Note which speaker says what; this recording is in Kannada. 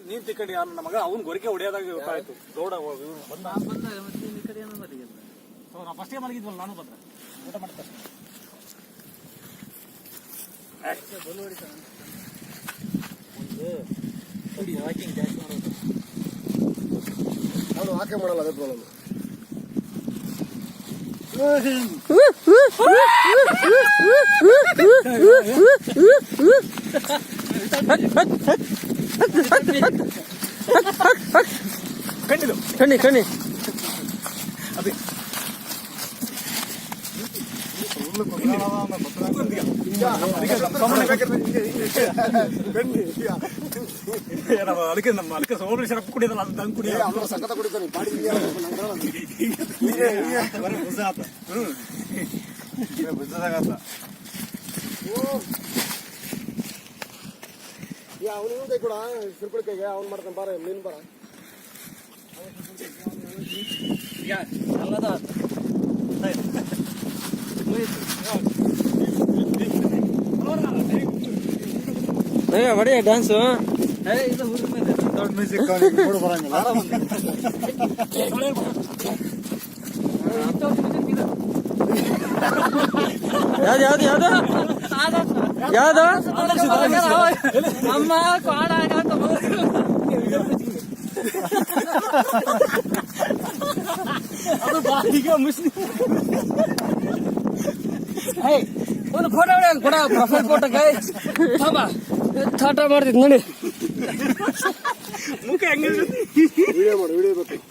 Speaker 1: ನೀನ್ ತಿಕ್ಕಡಿ ನನ್ನ ಮಗ ಅವ್ನ್ ಗೊರಕೆ ಹೊಡೆಯೋದಾಗ ಗೊತ್ತಾಯ್ತು. ಗೌಡ ನಾ ಫಸ್ಟೇ ಮಲಗಿದ್ವಲ್ಲ ನಾನು ಬಂದ್ರೆ ಊಟ ಮಾಡ್ತಾ ವಾಕಿಂಗ್ ಜಾಸ್ತಿ ಮಾಡೋದು
Speaker 2: ನಾನು ಹಾಕೆ ಮಾಡಲ್ಲ ಅದೇ ಪ್ರಾಬ್ಲಮ್.
Speaker 3: ಕಣ್ಣಿ ಕಣ್ಣಿ
Speaker 1: ಅದೇ ಅದಕ್ಕೆ ನಮ್ಮ ಅದಕ್ಕೆ ಸೋಮರಿ ಶರಪ್ ಕುಡಿಯೋದಲ್ಲ ಅದು ತಂದು ಕುಡಿಯೋದು
Speaker 2: ಸಖತ ಕುಡಿತಾನೆ ಅವನು ಕೈ ಕೂಡ ಸಿರ್ಪುಳ ಕೈಗೆ ಅವ್ನು ಮಾಡ್ತಾನೆ ಬಾರ ಮೀನು ಬಾರ
Speaker 1: ಅಲ್ಲದ
Speaker 3: ಬಡಿಯ ಡ್ಯಾನ್ಸು
Speaker 2: ದೊಡ್ಡ ಮ್ಯೂಸಿಕ್ ಬರಂಗಿಲ್ಲ.
Speaker 3: ಯಾವ್ದು ಯಾವ್ದು ಯಾವ್ದು ಯಾವ್ದು
Speaker 4: ಅಮ್ಮ ಕಾಡ
Speaker 1: ಅದು ಬಾಯಿಗೆ ಮುಸ್ಲಿ
Speaker 4: ಒಂದು ಫೋಟೋ ಕೊಡ ಪ್ರೊಫೈಲ್ ಫೋಟೋ ಟಾಟಾ ಮಾಡ್ತಿದ್ ನೋಡಿ
Speaker 1: ಮುಖ ಹೆಂಗ
Speaker 2: ವಿಡಿಯೋ ಮಾಡು ವಿಡಿಯೋ ಬೇಕು.